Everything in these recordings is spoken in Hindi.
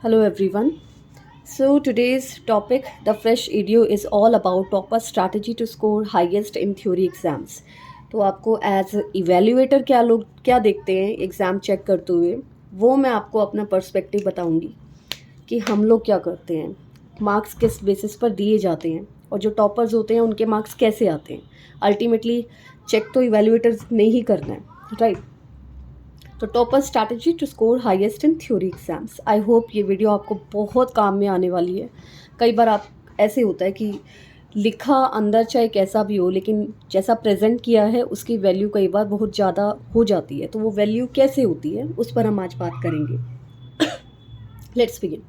Hello everyone. So today's topic, the fresh video is all about topper strategy to score highest in theory exams. तो आपको एज इवेल्युएटर क्या लोग क्या देखते हैं एग्ज़ाम चेक करते हुए, वो मैं आपको अपना पर्सपेक्टिव बताऊंगी कि हम लोग क्या करते हैं, मार्क्स किस बेसिस पर दिए जाते हैं और जो टॉपर्स होते हैं उनके मार्क्स कैसे आते हैं। अल्टीमेटली चेक तो इवेल्युएटर्स ने ही करना है, राइट। तो topper strategy to score highest in theory exams. I hope ये वीडियो आपको बहुत काम में आने वाली है। कई बार आप ऐसे होता है कि लिखा अंदर चाहे कैसा भी हो, लेकिन जैसा प्रेजेंट किया है उसकी वैल्यू कई बार बहुत ज़्यादा हो जाती है। तो वो वैल्यू कैसे होती है उस पर हम आज बात करेंगे। Let's begin.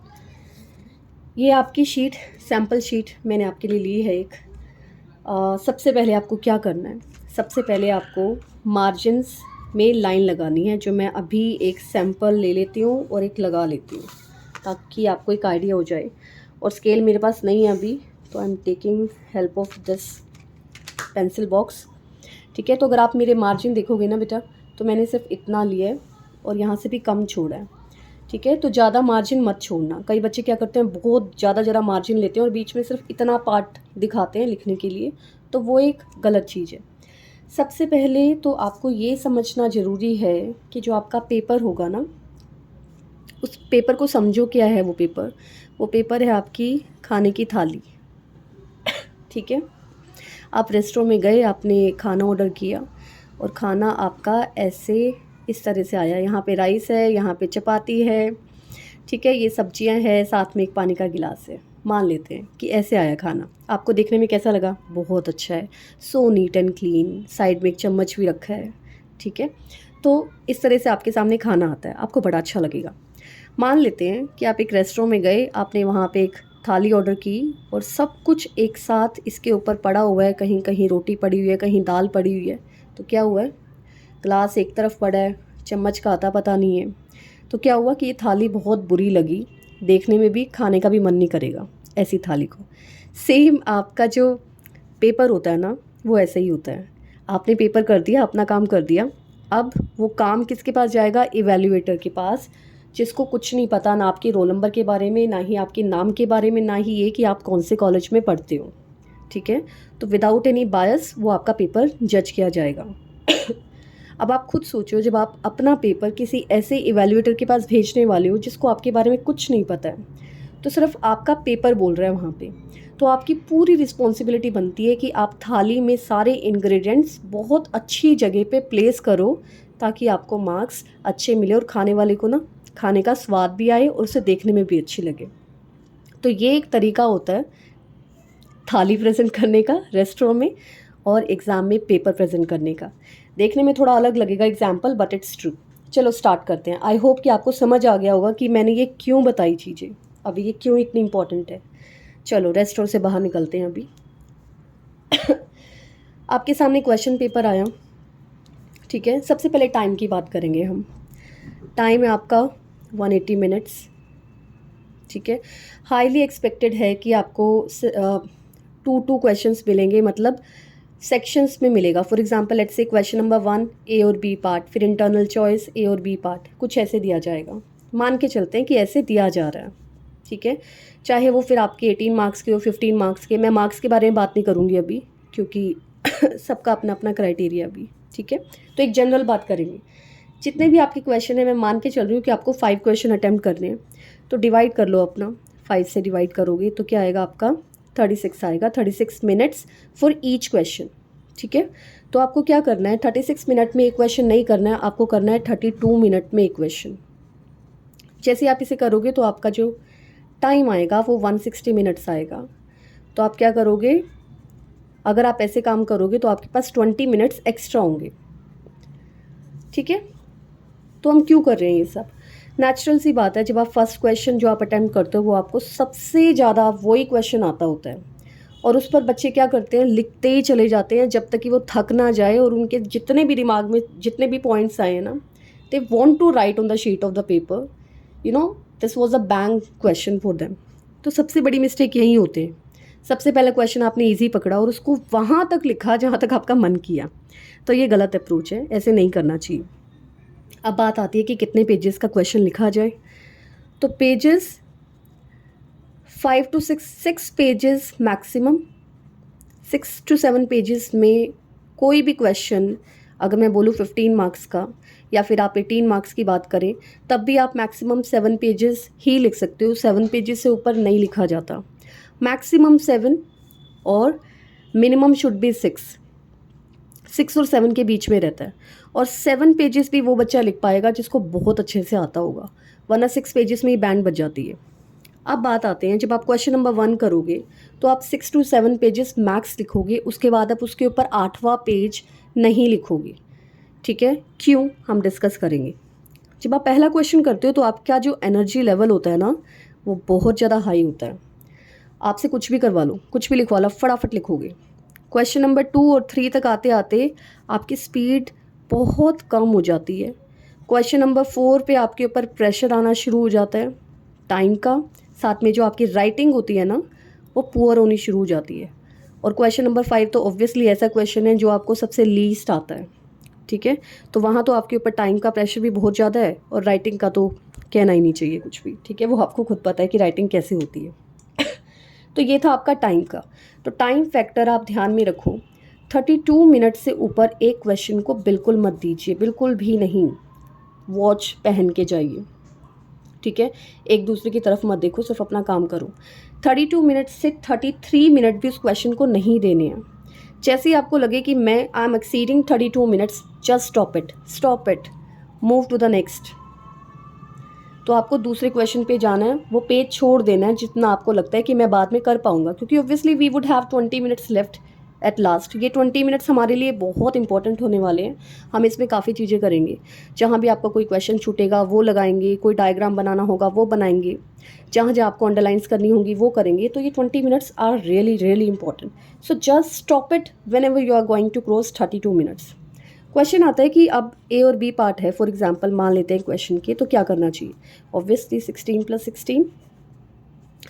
ये आपकी शीट, सैम्पल शीट मैंने आपके लिए ली है एक। सबसे पहले आपको क्या करना है, सबसे पहले आपको मार्जिन्स में लाइन लगानी है, जो मैं अभी एक सैम्पल ले लेती हूँ और एक लगा लेती हूँ ताकि आपको एक आइडिया हो जाए। और स्केल मेरे पास नहीं है अभी, तो I am taking help of this pencil box. ठीक है, तो अगर आप मेरे मार्जिन देखोगे ना बेटा, तो मैंने सिर्फ इतना लिया है और यहाँ से भी कम छोड़ा है। ठीक है, तो ज़्यादा मार्जिन मत छोड़ना। कई बच्चे क्या करते हैं, बहुत ज़्यादा मार्जिन लेते हैं और बीच में सिर्फ इतना पार्ट दिखाते हैं लिखने के लिए, तो वो एक गलत चीज़ है। सबसे पहले तो आपको ये समझना ज़रूरी है कि जो आपका पेपर होगा ना, उस पेपर को समझो क्या है वो पेपर है आपकी खाने की थाली। ठीक है, आप रेस्टोरेंट में गए, आपने खाना ऑर्डर किया और खाना आपका ऐसे इस तरह से आया। यहाँ पे राइस है, यहाँ पे चपाती है, ठीक है, ये सब्जियां हैं, साथ में एक पानी का गिलास है। मान लेते हैं कि ऐसे आया खाना। आपको देखने में कैसा लगा? बहुत अच्छा है, सो नीट एंड क्लीन, साइड में एक चम्मच भी रखा है। ठीक है, तो इस तरह से आपके सामने खाना आता है, आपको बड़ा अच्छा लगेगा। मान लेते हैं कि आप एक रेस्टोरेंट में गए, आपने वहाँ पे एक थाली ऑर्डर की और सब कुछ एक साथ इसके ऊपर पड़ा हुआ है, कहीं कहीं रोटी पड़ी हुई है, कहीं दाल पड़ी हुई है। तो क्या हुआ है, ग्लास एक तरफ पड़ा है, चम्मच का आता पता नहीं है। तो क्या हुआ कि ये थाली बहुत बुरी लगी, देखने में भी, खाने का भी मन नहीं करेगा ऐसी थाली को। सेम आपका जो पेपर होता है ना, वो ऐसे ही होता है। आपने पेपर कर दिया, अपना काम कर दिया, अब वो काम किसके पास जाएगा? इवैल्यूएटर के पास, जिसको कुछ नहीं पता ना आपके रोल नंबर के बारे में, ना ही आपके नाम के बारे में, ना ही ये कि आप कौन से कॉलेज में पढ़ते हो। ठीक है, तो विदाउट एनी बायस वो आपका पेपर जज किया जाएगा। अब आप खुद सोचो, जब आप अपना पेपर किसी ऐसे इवैल्यूएटर के पास भेजने वाले हो जिसको आपके बारे में कुछ नहीं पता है, तो सिर्फ आपका पेपर बोल रहा है वहाँ पे, तो आपकी पूरी रिस्पॉन्सिबिलिटी बनती है कि आप थाली में सारे इंग्रेडिएंट्स बहुत अच्छी जगह पे प्लेस करो ताकि आपको मार्क्स अच्छे मिले और खाने वाले को ना खाने का स्वाद भी आए और उसे देखने में भी अच्छी लगे। तो ये एक तरीका होता है थाली प्रेजेंट करने का रेस्टोरेंट में और एग्ज़ाम में पेपर प्रेजेंट करने का। देखने में थोड़ा अलग लगेगा एग्जाम्पल, बट इट्स ट्रू। चलो स्टार्ट करते हैं। आई होप कि आपको समझ आ गया होगा कि मैंने ये क्यों बताई चीज़ें, अभी ये क्यों इतनी इंपॉर्टेंट है। चलो रेस्टोरेंट से बाहर निकलते हैं अभी। आपके सामने क्वेश्चन पेपर आया, ठीक है। सबसे पहले टाइम की बात करेंगे हम। टाइम है आपका 180 मिनट्स, ठीक है। हाईली एक्सपेक्टेड है कि आपको 2 क्वेश्चंस मिलेंगे, मतलब सेक्शंस में मिलेगा। For example let's say question number 1 ए और बी पार्ट, फिर इंटरनल चॉइस ए और बी पार्ट, कुछ ऐसे दिया जाएगा। मान के चलते हैं कि ऐसे दिया जा रहा है, ठीक है। चाहे वो फिर आपके 18 मार्क्स के हो, 15 मार्क्स के। मैं मार्क्स के बारे में बात नहीं करूँगी अभी, क्योंकि सबका अपना अपना क्राइटेरिया अभी, ठीक है। तो एक जनरल बात करेंगे। जितने भी आपके क्वेश्चन है, मैं मान के चल रही हूँ कि आपको 5 क्वेश्चन अटैम्प्ट करने हैं, तो डिवाइड कर लो अपना। 5 से डिवाइड करोगे तो क्या आएगा आपका? 36 आएगा। 36 मिनट्स फॉर ईच क्वेश्चन, ठीक है। तो आपको क्या करना है, 36 मिनट में एक क्वेश्चन नहीं करना है, आपको करना है 32 मिनट में एक क्वेश्चन। जैसे आप इसे करोगे तो आपका जो टाइम आएगा वो 160 मिनट्स आएगा। तो आप क्या करोगे, अगर आप ऐसे काम करोगे तो आपके पास 20 मिनट्स एक्स्ट्रा होंगे, ठीक है। तो हम क्यों कर रहे हैं ये सब? नेचुरल सी बात है, जब आप फर्स्ट क्वेश्चन जो आप अटैम्प्ट करते हो वो आपको सबसे ज़्यादा वही क्वेश्चन आता होता है, और उस पर बच्चे क्या करते हैं, लिखते ही चले जाते हैं जब तक कि वो थक ना जाए, और उनके जितने भी दिमाग में जितने भी पॉइंट्स आए हैं ना, they want to write on the sheet of the paper, you know, this was a bang question for them. तो सबसे बड़ी मिस्टेक यही होते हैं। सबसे पहला क्वेश्चन आपने ईजी पकड़ा और उसको वहाँ तक लिखा जहाँ तक आपका मन किया, तो ये गलत अप्रोच है, ऐसे नहीं करना चाहिए। अब बात आती है कि कितने पेजेस का क्वेश्चन लिखा जाए। तो pages 5 to 6 pages maximum, 6 to 7 pages में कोई भी क्वेश्चन, अगर मैं बोलूँ 15 मार्क्स का या फिर आप 18 मार्क्स की बात करें, तब भी आप मैक्सिमम 7 पेजेस ही लिख सकते हो। 7 पेजेस से ऊपर नहीं लिखा जाता। मैक्सिमम 7 और मिनिमम शुड बी 6 और 7 के बीच में रहता है। और 7 पेजेस भी वो बच्चा लिख पाएगा जिसको बहुत अच्छे से आता होगा, वरना 6 पेजेस में ही बैंड बज जाती है। अब बात आते हैं, जब आप क्वेश्चन नंबर 1 करोगे तो आप 6 to 7 पेजेस मैक्स लिखोगे, उसके बाद आप उसके ऊपर 8वां पेज नहीं लिखोगे। ठीक है, क्यों, हम डिस्कस करेंगे। जब आप पहला क्वेश्चन करते हो तो आपका जो एनर्जी लेवल होता है ना, वो बहुत ज़्यादा हाई होता है। आपसे कुछ भी करवा लो, कुछ भी लिखवा लो, फटाफट लिखोगे। क्वेश्चन नंबर 2 और 3 तक आते आते आपकी स्पीड बहुत कम हो जाती है। क्वेश्चन नंबर 4 पे आपके ऊपर प्रेशर आना शुरू हो जाता है टाइम का, साथ में जो आपकी राइटिंग होती है ना, वो पुअर होनी शुरू हो जाती है। और क्वेश्चन नंबर 5 तो ऑब्वियसली ऐसा क्वेश्चन है जो आपको सबसे लीस्ट आता है। ठीक है, तो वहाँ तो आपके ऊपर टाइम का प्रेशर भी बहुत ज़्यादा है, और राइटिंग का तो कहना ही नहीं चाहिए कुछ भी। ठीक है, वो आपको खुद पता है कि राइटिंग कैसे होती है। तो ये था आपका टाइम का। तो टाइम फैक्टर आप ध्यान में रखो, 32 मिनट से ऊपर एक क्वेश्चन को बिल्कुल मत दीजिए, बिल्कुल भी नहीं। वॉच पहन के जाइए। ठीक है, एक दूसरे की तरफ मत देखो, सिर्फ अपना काम करो। 32 मिनट से 33 मिनट भी उस क्वेश्चन को नहीं देने हैं। जैसे ही आपको लगे कि मैं I am exceeding 32 minutes, just stop it, move to the next. तो आपको दूसरे क्वेश्चन पे जाना है, वो पेज छोड़ देना है जितना आपको लगता है कि मैं बाद में कर पाऊंगा, क्योंकि obviously we would have 20 minutes left at last. ये 20 मिनट्स हमारे लिए बहुत इंपॉर्टेंट होने वाले हैं। हम इसमें काफ़ी चीज़ें करेंगे। जहाँ भी आपका कोई क्वेश्चन छूटेगा वो लगाएंगे, कोई डायग्राम बनाना होगा वो बनाएंगे, जहाँ जहाँ आपको अंडरलाइंस करनी होंगी वो करेंगे। तो ये 20 minutes are really important. So just stop it whenever you are going to cross 32 minutes. Question आता है कि अब ए और बी पार्ट है, फॉर एग्जांपल मान लेते हैं क्वेश्चन के, तो क्या करना चाहिए। ऑब्वियसली 16 +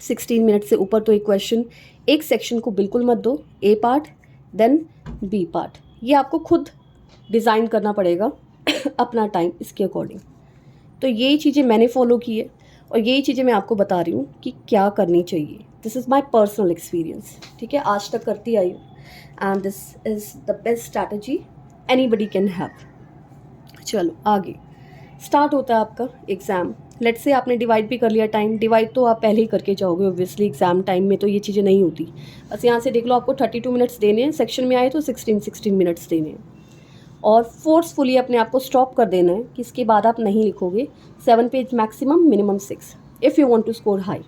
16 मिनट से ऊपर तो एक क्वेश्चन, एक सेक्शन को बिल्कुल मत दो, ए पार्ट देन बी पार्ट। ये आपको खुद डिज़ाइन करना पड़ेगा अपना टाइम इसके अकॉर्डिंग। तो यही चीज़ें मैंने फॉलो की है और यही चीज़ें मैं आपको बता रही हूँ कि क्या करनी चाहिए। This is my personal experience. ठीक है, आज तक करती आई हूँ, and this is the best strategy anybody can have. चलो आगे स्टार्ट होता है आपका एग्ज़ाम। लेट्स से आपने डिवाइड भी कर लिया टाइम, डिवाइड तो आप पहले ही करके जाओगे ऑब्वियसली, एग्ज़ाम टाइम में तो ये चीज़ें नहीं होती। बस यहाँ से देख लो, आपको 32 मिनट्स देने हैं, सेक्शन में आए तो 16 मिनट्स देने हैं। और फोर्सफुली अपने आप को स्टॉप कर देना है कि इसके बाद आप नहीं लिखोगे। 7 page maximum, minimum 6 if you want to score high.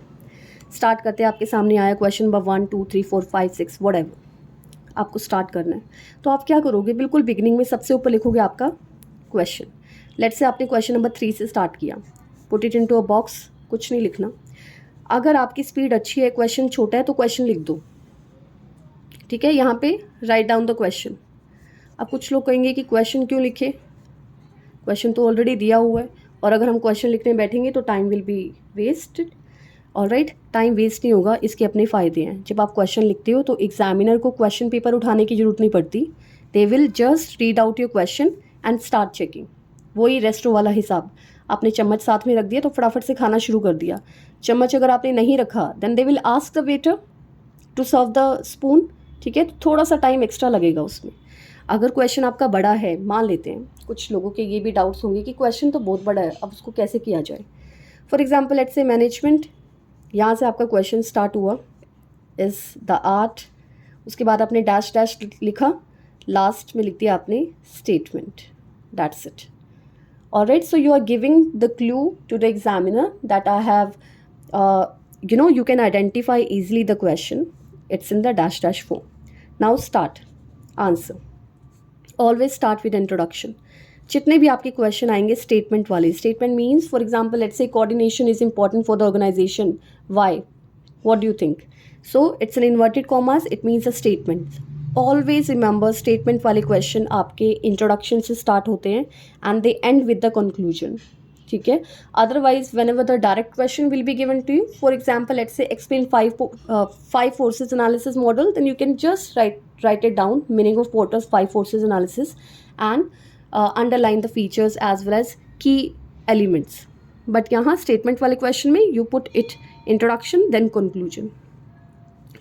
Start करते हैं, आपके सामने आया क्वेश्चन नंबर 1 2 3 4 5 6 व्हाटएवर, आपको स्टार्ट करना है। तो आप क्या करोगे, बिल्कुल बिगिनिंग में सबसे ऊपर लिखोगे आपका क्वेश्चन। लेट्स से आपने क्वेश्चन नंबर 3 से स्टार्ट किया, put it into a box, कुछ नहीं लिखना। अगर आपकी स्पीड अच्छी है, क्वेश्चन छोटा है, तो क्वेश्चन लिख दो। ठीक है, यहाँ पे राइट डाउन द क्वेश्चन। अब कुछ लोग कहेंगे कि क्वेश्चन क्यों लिखे, क्वेश्चन तो ऑलरेडी दिया हुआ है, और अगर हम क्वेश्चन लिखने बैठेंगे तो time will be wasted. Alright, time waste नहीं होगा, इसके अपने फ़ायदे हैं। जब आप क्वेश्चन लिखते हो तो एग्जामिनर को क्वेश्चन पेपर उठाने की ज़रूरत नहीं पड़ती। They will just read out your question and start checking. वही रेस्टोरेंट वाला हिसाब, आपने चम्मच साथ में रख दिया तो फटाफट से खाना शुरू कर दिया। चम्मच अगर आपने नहीं रखा, then they will ask the waiter to serve the spoon. ठीक है, तो थोड़ा सा टाइम एक्स्ट्रा लगेगा उसमें। अगर क्वेश्चन आपका बड़ा है, मान लेते हैं, कुछ लोगों के ये भी डाउट्स होंगे कि क्वेश्चन तो बहुत बड़ा है, अब उसको कैसे किया जाए। फॉर एग्जाम्पल लेट्स से मैनेजमेंट, यहाँ से आपका क्वेश्चन स्टार्ट हुआ, इज़ द आर्ट, उसके बाद आपने डैश डैश लिखा, लास्ट में लिख दिया आपने statement, that's it. Alright, so you are giving the clue to the examiner that I have you can identify easily the question, it's in the dash dash form. Now start answer. Always start with introduction. जितने भी आपके क्वेश्चन आएंगे स्टेटमेंट वाले, statement means for example let's say coordination is important for the organisation, why, what do you think, so it's an inverted commas, it means a statement. Always remember, statement वाले क्वेश्चन आपके इंट्रोडक्शन से स्टार्ट होते हैं and they end with the conclusion. ठीक है, otherwise whenever the direct question will be given to you, for example let's say explain five forces analysis model, then you can just write it down, meaning of Porter's 5 forces analysis, and underline the features as well as key elements. But यहाँ स्टेटमेंट वाले क्वेश्चन में you put it introduction then conclusion.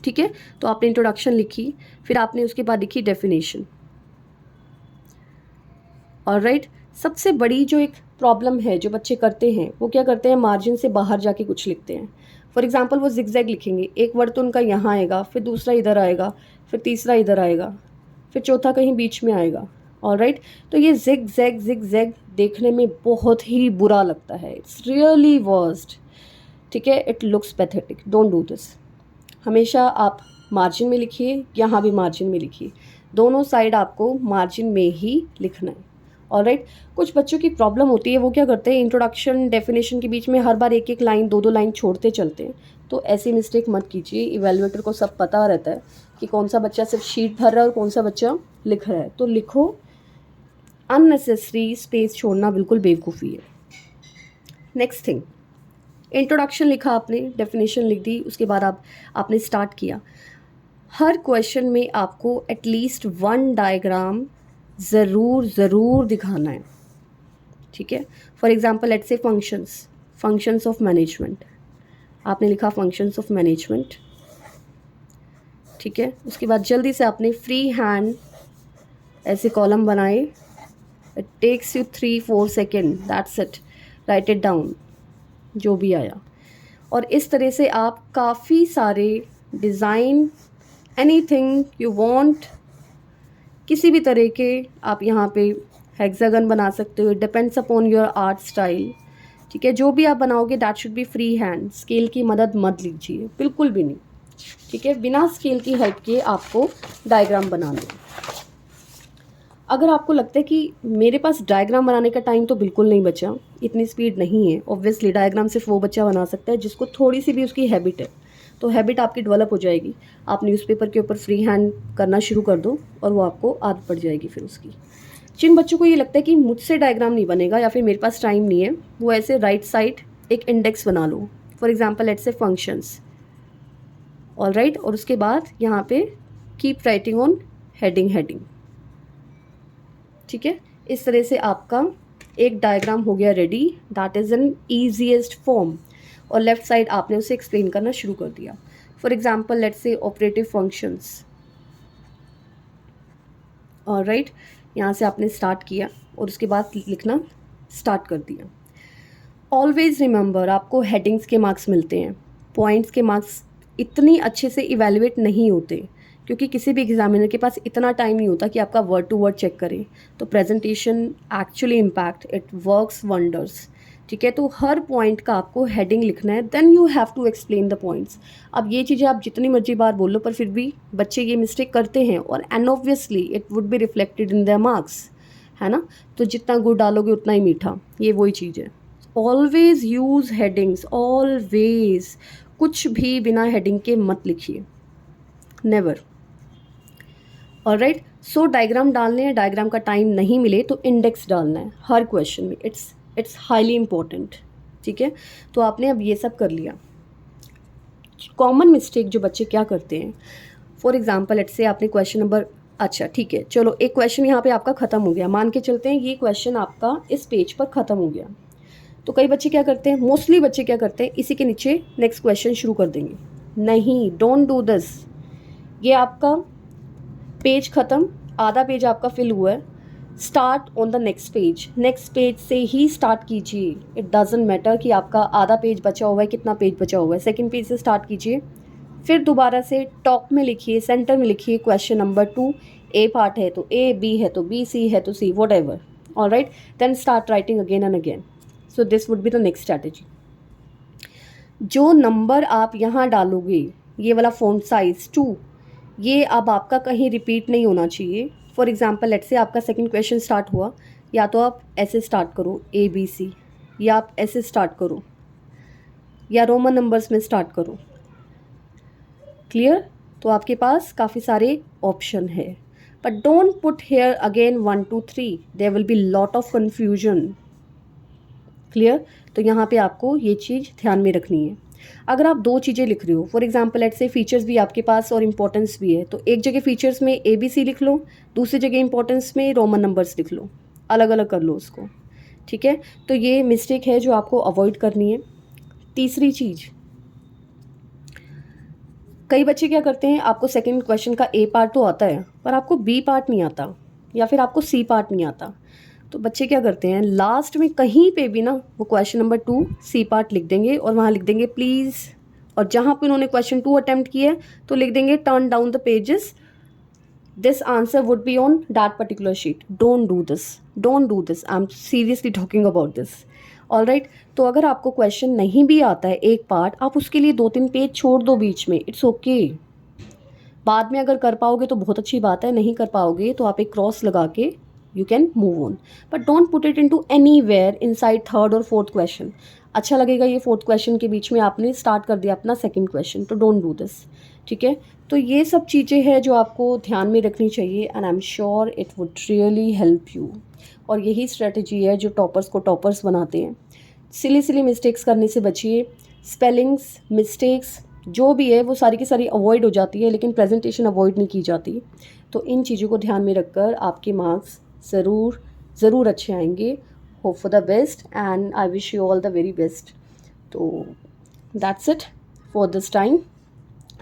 ठीक है, तो आपने इंट्रोडक्शन लिखी, फिर आपने उसके बाद लिखी डेफिनेशन। ऑलराइट, सबसे बड़ी जो एक प्रॉब्लम है जो बच्चे करते हैं वो क्या करते हैं, मार्जिन से बाहर जाके कुछ लिखते हैं। फॉर एग्जाम्पल वो जिगजैग लिखेंगे, एक वर्ड तो उनका यहाँ आएगा, फिर दूसरा इधर आएगा, फिर तीसरा इधर आएगा, फिर चौथा कहीं बीच में आएगा। ऑलराइट, तो ये जिगजैग देखने में बहुत ही बुरा लगता है, इट्स रियली वर्स्ट। ठीक है, it looks pathetic, don't do this. हमेशा आप मार्जिन में लिखिए, यहाँ भी मार्जिन में लिखिए, दोनों साइड आपको मार्जिन में ही लिखना है। ऑलराइट, कुछ बच्चों की प्रॉब्लम होती है, वो क्या करते हैं, इंट्रोडक्शन डेफिनेशन के बीच में हर बार एक एक लाइन, दो दो लाइन छोड़ते चलते हैं। तो ऐसी मिस्टेक मत कीजिए। इवैल्यूएटर को सब पता रहता है कि कौन सा बच्चा सिर्फ शीट भर रहा है और कौन सा बच्चा लिख रहा है, तो लिखो। अननेसेसरी स्पेस छोड़ना बिल्कुल बेवकूफ़ी है। नेक्स्ट थिंग, इंट्रोडक्शन लिखा आपने, डेफिनेशन लिख दी, उसके बाद आपने स्टार्ट किया। हर क्वेश्चन में आपको एटलीस्ट वन डायग्राम ज़रूर दिखाना है। ठीक है, for example let's say functions of management, आपने लिखा फंक्शंस ऑफ मैनेजमेंट। ठीक है, उसके बाद जल्दी से आपने फ्री हैंड ऐसे कॉलम बनाए, it takes you 3-4 second, that's it, write it down, जो भी आया। और इस तरह से आप काफ़ी सारे डिज़ाइन, एनीथिंग यू वांट, किसी भी तरह के आप यहाँ पे हेक्सागन बना सकते हो, depends upon your art style. ठीक है, जो भी आप बनाओगे that should be free hand, scale की मदद मत लीजिए, बिल्कुल भी नहीं। ठीक है, बिना स्केल की हेल्प के आपको डायग्राम बनाना है। अगर आपको लगता है कि मेरे पास डायग्राम बनाने का टाइम तो बिल्कुल नहीं बचा, इतनी स्पीड नहीं है, ऑब्वियसली डायग्राम सिर्फ वो बच्चा बना सकता है जिसको थोड़ी सी भी उसकी हैबिट है। तो हैबिट आपकी डेवलप हो जाएगी, आप न्यूज़पेपर के ऊपर फ्री हैंड करना शुरू कर दो और वो आपको आदत पड़ जाएगी फिर उसकी। जिन बच्चों को ये लगता है कि मुझसे डायग्राम नहीं बनेगा या फिर मेरे पास टाइम नहीं है, वो ऐसे राइट साइड एक इंडेक्स बना लो। For example let's say functions, alright, और उसके बाद यहाँ पे कीप राइटिंग ऑन हेडिंग। ठीक है, इस तरह से आपका एक डायग्राम हो गया ready, that is an easiest form. और लेफ्ट साइड आपने उसे एक्सप्लेन करना शुरू कर दिया। फॉर एग्जाम्पल लेट्स से ऑपरेटिव फंक्शंस, ऑलराइट, यहाँ से आपने स्टार्ट किया और उसके बाद लिखना स्टार्ट कर दिया। ऑलवेज रिमेंबर, आपको हेडिंग्स के मार्क्स मिलते हैं, पॉइंट्स के मार्क्स इतनी अच्छे से इवेलुएट नहीं होते, क्योंकि किसी भी एग्जामिनर के पास इतना टाइम नहीं होता कि आपका वर्ड टू वर्ड चेक करे। तो presentation actually impact, it works wonders. ठीक है, तो हर पॉइंट का आपको हेडिंग लिखना है, then you have to explain the points. अब ये चीज़ें आप जितनी मर्जी बार बोल लो, पर फिर भी बच्चे ये मिस्टेक करते हैं, और and obviously it would be reflected in their marks, है ना। तो जितना गुड़ डालोगे उतना ही मीठा, ये वही चीज़ है। ऑलवेज यूज़ हेडिंग्स, ऑलवेज, कुछ भी बिना हेडिंग के मत लिखिए, नेवर। ऑलराइट, सो डायग्राम डालने हैं, डायग्राम का टाइम नहीं मिले तो इंडेक्स डालना है हर क्वेश्चन में, इट्स हाईली इम्पोर्टेंट। ठीक है, तो आपने अब ये सब कर लिया। कॉमन मिस्टेक जो बच्चे क्या करते हैं, फॉर एग्जाम्पल लेट्स से आपने क्वेश्चन नंबर, अच्छा ठीक है चलो, एक क्वेश्चन यहाँ पे आपका ख़त्म हो गया, मान के चलते हैं ये क्वेश्चन आपका इस पेज पर ख़त्म हो गया। तो कई बच्चे क्या करते हैं, मोस्टली बच्चे क्या करते हैं, इसी के नीचे नेक्स्ट क्वेश्चन शुरू कर देंगे। नहीं, डोंट डू दिस। ये आपका पेज ख़त्म, आधा पेज आपका फिल हुआ है, start on the next page से ही स्टार्ट कीजिए। इट डजेंट मैटर कि आपका आधा पेज बचा हुआ है, कितना पेज बचा हुआ है, सेकंड पेज से स्टार्ट कीजिए। फिर दोबारा से टॉप में लिखिए, सेंटर में लिखिए क्वेश्चन नंबर 2, ए पार्ट है तो ए, बी है तो बी, सी है तो C, whatever. Alright, then start writing again and again. So this would be the next strategy. जो नंबर आप यहाँ डालोगे, ये वाला फ़ॉन्ट साइज 2, ये अब आपका कहीं रिपीट नहीं होना चाहिए। फॉर एग्जाम्पल लेट्स से आपका सेकंड क्वेश्चन स्टार्ट हुआ, या तो आप ऐसे स्टार्ट करो ABC, या आप ऐसे स्टार्ट करो, या रोमन नंबर्स में स्टार्ट करो। क्लियर, तो आपके पास काफ़ी सारे ऑप्शन है, but don't put here again 1 2 3, there will be lot of confusion. Clear, तो यहाँ पे आपको ये चीज़ ध्यान में रखनी है। अगर आप दो चीज़ें लिख रहे हो, फॉर एग्जाम्पल लेट्स से फीचर्स भी आपके पास और इंपॉर्टेंस भी है, तो एक जगह फीचर्स में ABC लिख लो, दूसरी जगह इंपॉर्टेंस में रोमन नंबर्स लिख लो, अलग अलग कर लो उसको। ठीक है, तो ये मिस्टेक है जो आपको अवॉइड करनी है। तीसरी चीज़, कई बच्चे क्या करते हैं, आपको सेकंड क्वेश्चन का ए पार्ट तो आता है पर आपको बी पार्ट नहीं आता, या फिर आपको सी पार्ट नहीं आता। तो बच्चे क्या करते हैं, लास्ट में कहीं पे भी ना वो क्वेश्चन नंबर 2 सी पार्ट लिख देंगे और वहाँ लिख देंगे प्लीज़, और जहाँ पे उन्होंने क्वेश्चन 2 अटेम्प्ट किया है तो लिख देंगे turn down the pages, this answer would be on that particular sheet. Don't do this, don't do this, I'm seriously talking about this. All right, तो अगर आपको क्वेश्चन नहीं भी आता है एक पार्ट, आप उसके लिए 2-3 पेज छोड़ दो बीच में, इट्स ओके। बाद में अगर कर पाओगे तो बहुत अच्छी बात है, नहीं कर पाओगे तो आप एक क्रॉस लगा के you can move on, but don't put it into anywhere inside third और फोर्थ क्वेश्चन। अच्छा लगेगा ये फोर्थ क्वेश्चन के बीच में आपने स्टार्ट कर दिया अपना सेकंड क्वेश्चन, तो डोंट डू दिस, ठीक है। तो ये सब चीज़ें हैं जो आपको ध्यान में रखनी चाहिए, and I am sure it would really help you. और यही स्ट्रेटजी है जो टॉपर्स को टॉपर्स बनाते हैं। सिली सिली मिस्टेक्स करने से बचिए, स्पेलिंग्स मिस्टेक्स जो भी है वो सारी की सारी अवॉइड हो जाती है, लेकिन प्रेजेंटेशन अवॉइड नहीं की जाती। तो इन चीज़ों को ध्यान में रखकर आपके मार्क्स ज़रूर अच्छे आएंगे। Hope for the best and I wish you all the very best. तो that's it for this time.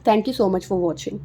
Thank you so much for watching.